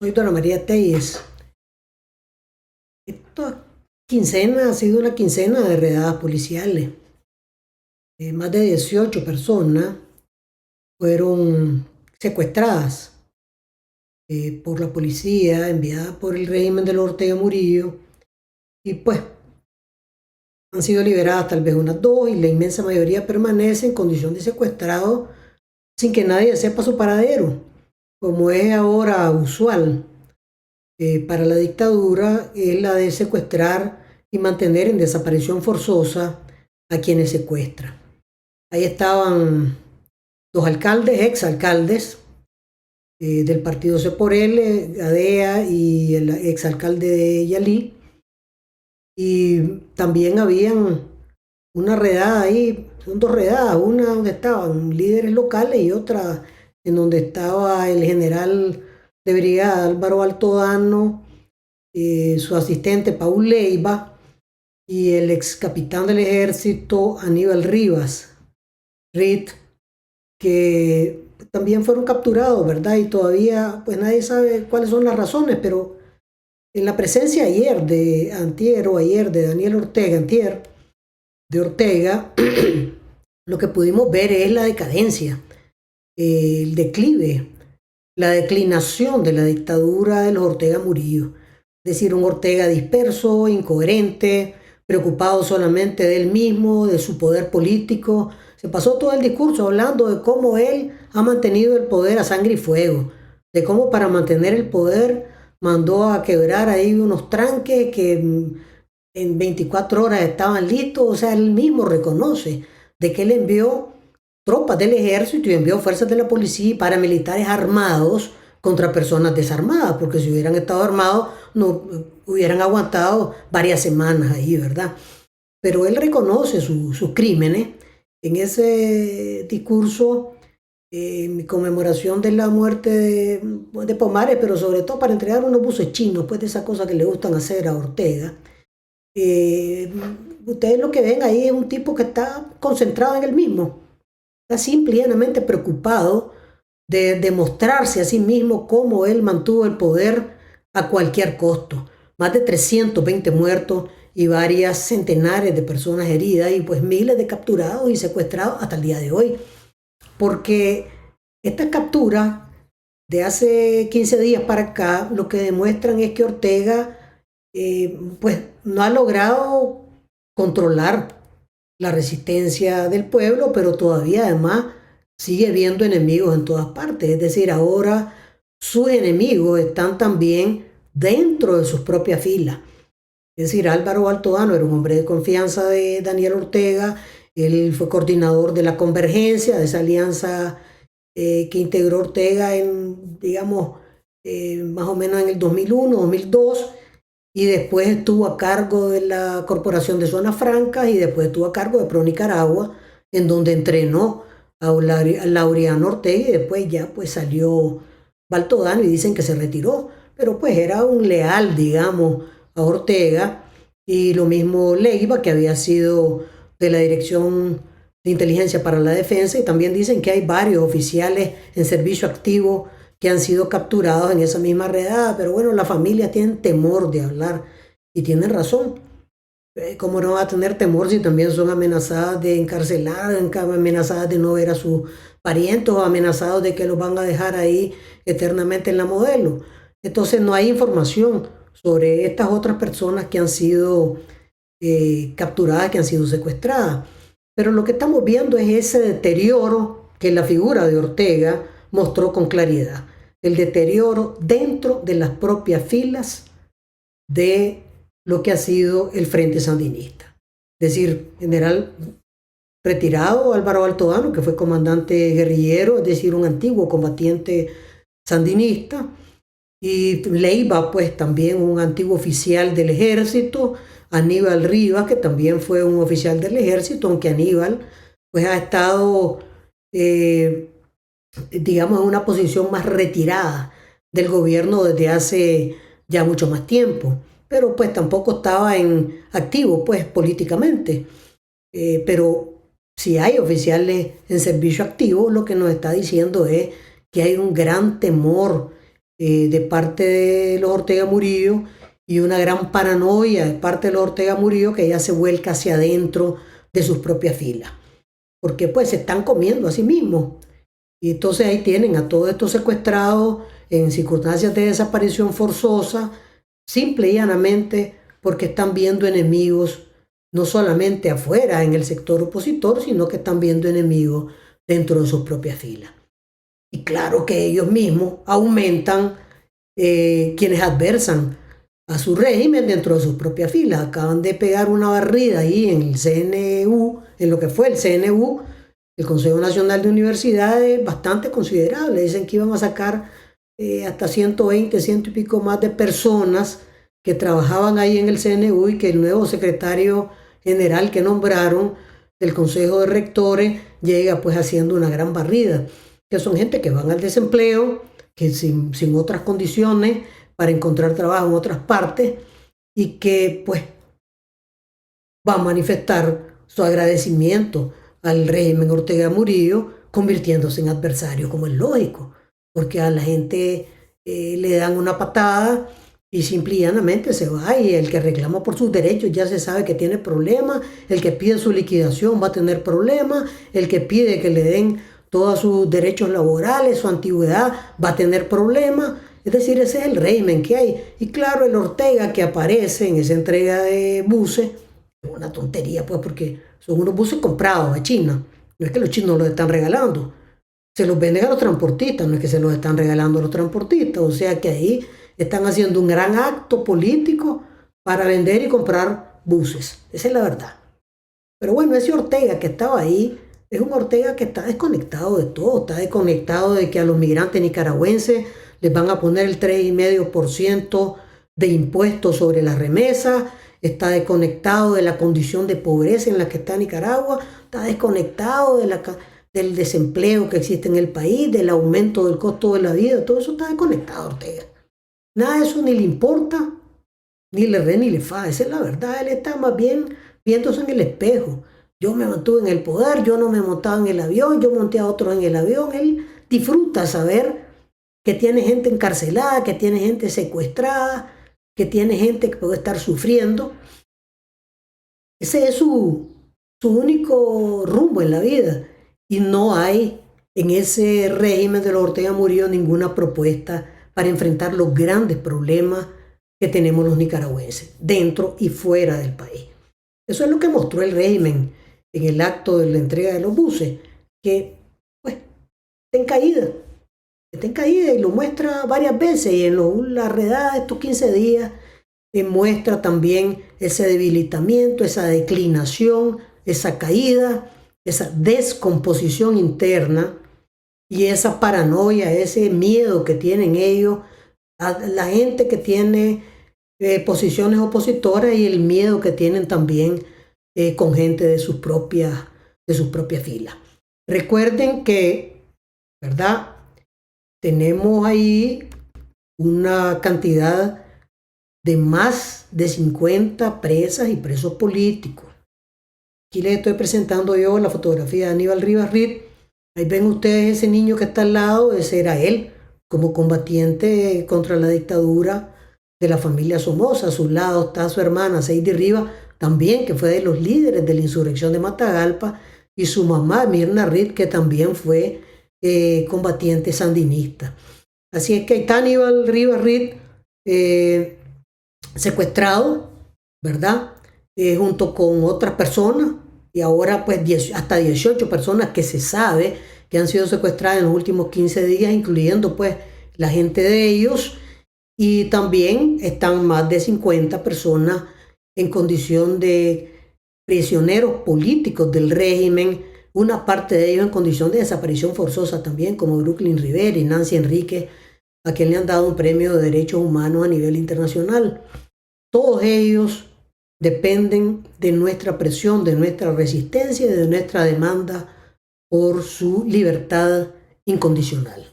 Soy Dona María Telles. Esta quincena ha sido una quincena de redadas policiales. Más de 18 personas fueron secuestradas por la policía, enviadas por el régimen de los Ortega Murillo, y pues han sido liberadas tal vez unas dos, y la inmensa mayoría permanece en condición de secuestrado sin que nadie sepa su paradero, como es ahora usual. Para la dictadura es la de secuestrar y mantener en desaparición forzosa a quienes secuestra. Ahí estaban los alcaldes, exalcaldes del partido C por L, Gadea y el exalcalde de Yalí. Y también habían una redada ahí, son dos redadas, una donde estaban líderes locales y otra en donde estaba el general de brigada Álvaro Altodano, su asistente Paul Leiva y el ex capitán del ejército Aníbal Rivas, Reed, que también fueron capturados, ¿verdad? Y todavía pues nadie sabe cuáles son las razones, pero en la presencia ayer de Daniel Ortega, antier, de Ortega, lo que pudimos ver es la decadencia, el declive, la declinación de la dictadura de los Ortega Murillo. Es decir, un Ortega disperso, incoherente, preocupado solamente de él mismo, de su poder político. Se pasó todo el discurso hablando de cómo él ha mantenido el poder a sangre y fuego, de cómo para mantener el poder mandó a quebrar ahí unos tranques que en 24 horas estaban listos. O sea, él mismo reconoce de que él envió tropas del ejército y envió fuerzas de la policía y paramilitares armados contra personas desarmadas, porque si hubieran estado armados no hubieran aguantado varias semanas ahí, ¿verdad? Pero él reconoce sus crímenes en ese discurso en conmemoración de la muerte de Pomares, pero sobre todo para entregar unos buses chinos, pues de esas cosas que le gustan hacer a Ortega. Ustedes lo que ven ahí es un tipo que está concentrado en él mismo, está simple y llanamente preocupado de demostrarse a sí mismo cómo él mantuvo el poder a cualquier costo. Más de 320 muertos y varias centenares de personas heridas y pues miles de capturados y secuestrados hasta el día de hoy. Porque estas capturas de hace 15 días para acá lo que demuestran es que Ortega pues no ha logrado controlar la resistencia del pueblo, pero todavía además sigue viendo enemigos en todas partes. Es decir, ahora sus enemigos están también dentro de sus propias filas. Es decir, Álvaro Altodano era un hombre de confianza de Daniel Ortega, él fue coordinador de la Convergencia, de esa alianza que integró Ortega en, digamos, más o menos en el 2001, 2002, y después estuvo a cargo de la Corporación de Zonas Francas y después estuvo a cargo de Pro Nicaragua, en donde entrenó a Laureano Ortega y después ya pues salió Baltodano y dicen que se retiró, pero pues era un leal, digamos, a Ortega, y lo mismo Leiva, que había sido de la Dirección de Inteligencia para la Defensa, y también dicen que hay varios oficiales en servicio activo que han sido capturados en esa misma redada, pero bueno, las familias tienen temor de hablar y tienen razón. ¿Cómo no va a tener temor si también son amenazadas de encarcelar, amenazadas de no ver a sus parientes o amenazados de que los van a dejar ahí eternamente en la modelo? Entonces no hay información sobre estas otras personas que han sido capturadas, que han sido secuestradas. Pero lo que estamos viendo es ese deterioro que la figura de Ortega mostró con claridad. El deterioro dentro de las propias filas de lo que ha sido el Frente Sandinista. Es decir, general retirado Álvaro Altodano, que fue comandante guerrillero, es decir, un antiguo combatiente sandinista, y Leiva, pues también un antiguo oficial del ejército, Aníbal Rivas, que también fue un oficial del ejército, aunque Aníbal pues ha estado, digamos, en una posición más retirada del gobierno desde hace ya mucho más tiempo, pero pues tampoco estaba en activo pues políticamente. Pero si hay oficiales en servicio activo, lo que nos está diciendo es que hay un gran temor de parte de los Ortega Murillo y una gran paranoia de parte de los Ortega Murillo que ya se vuelca hacia adentro de sus propias filas. Porque pues se están comiendo a sí mismos. Y entonces ahí tienen a todos estos secuestrados en circunstancias de desaparición forzosa, simple y llanamente porque están viendo enemigos no solamente afuera en el sector opositor, sino que están viendo enemigos dentro de sus propias filas. Y claro que ellos mismos aumentan quienes adversan a su régimen dentro de sus propias filas. Acaban de pegar una barrida ahí en el CNU, en lo que fue el CNU, el Consejo Nacional de Universidades, bastante considerable. Dicen que iban a sacar hasta 120, ciento y pico más de personas que trabajaban ahí en el CNU y que el nuevo secretario general que nombraron del Consejo de Rectores llega pues haciendo una gran barrida, que son gente que van al desempleo, que sin otras condiciones para encontrar trabajo en otras partes y que pues va a manifestar su agradecimiento al régimen Ortega Murillo convirtiéndose en adversario, como es lógico, porque a la gente le dan una patada y simple y llanamente se va, y el que reclama por sus derechos ya se sabe que tiene problemas, el que pide su liquidación va a tener problemas, el que pide que le den todos sus derechos laborales, su antigüedad, va a tener problemas. Es decir, ese es el régimen que hay. Y claro, el Ortega que aparece en esa entrega de buses, es una tontería pues, porque son unos buses comprados a China. No es que los chinos los están regalando, se los venden a los transportistas, no es que se los están regalando a los transportistas. O sea que ahí están haciendo un gran acto político para vender y comprar buses. Esa es la verdad. Pero bueno, ese Ortega que estaba ahí es un Ortega que está desconectado de todo. Está desconectado de que a los migrantes nicaragüenses les van a poner el 3,5% de impuestos sobre las remesas. Está desconectado de la condición de pobreza en la que está Nicaragua. Está desconectado del desempleo que existe en el país, del aumento del costo de la vida. Todo eso está desconectado, Ortega. Nada de eso ni le importa, ni le re ni le fa. Esa es la verdad. Él está más bien viéndose en el espejo. Yo me mantuve en el poder, yo no me montaba en el avión, yo monté a otros en el avión. Él disfruta saber que tiene gente encarcelada, que tiene gente secuestrada, que tiene gente que puede estar sufriendo. Ese es su único rumbo en la vida. Y no hay en ese régimen de los Ortega Murillo ninguna propuesta para enfrentar los grandes problemas que tenemos los nicaragüenses, dentro y fuera del país. Eso es lo que mostró el régimen en el acto de la entrega de los buses, que pues está en caída y lo muestra varias veces, y en la redada de estos 15 días muestra también ese debilitamiento, esa declinación, esa caída, esa descomposición interna y esa paranoia, ese miedo que tienen ellos, a la gente que tiene posiciones opositoras, y el miedo que tienen también con gente de sus propias filas. Recuerden que, ¿verdad? Tenemos ahí una cantidad de más de 50 presas y presos políticos. Aquí les estoy presentando yo la fotografía de Aníbal Rivas Reed. Ahí ven ustedes ese niño que está al lado, ese era él, como combatiente contra la dictadura de la familia Somoza. A su lado está su hermana Seidy Rivas, también, que fue de los líderes de la insurrección de Matagalpa, y su mamá Mirna Reed, que también fue combatiente sandinista. Así es que está Aníbal Rivas Reed secuestrado, ¿verdad? Junto con otras personas, y ahora pues hasta 18 personas que se sabe que han sido secuestradas en los últimos 15 días, incluyendo pues la gente de ellos, y también están más de 50 personas en condición de prisioneros políticos del régimen, una parte de ellos en condición de desaparición forzosa también, como Brooklyn Rivera y Nancy Enríquez, a quien le han dado un premio de derechos humanos a nivel internacional. Todos ellos dependen de nuestra presión, de nuestra resistencia y de nuestra demanda por su libertad incondicional.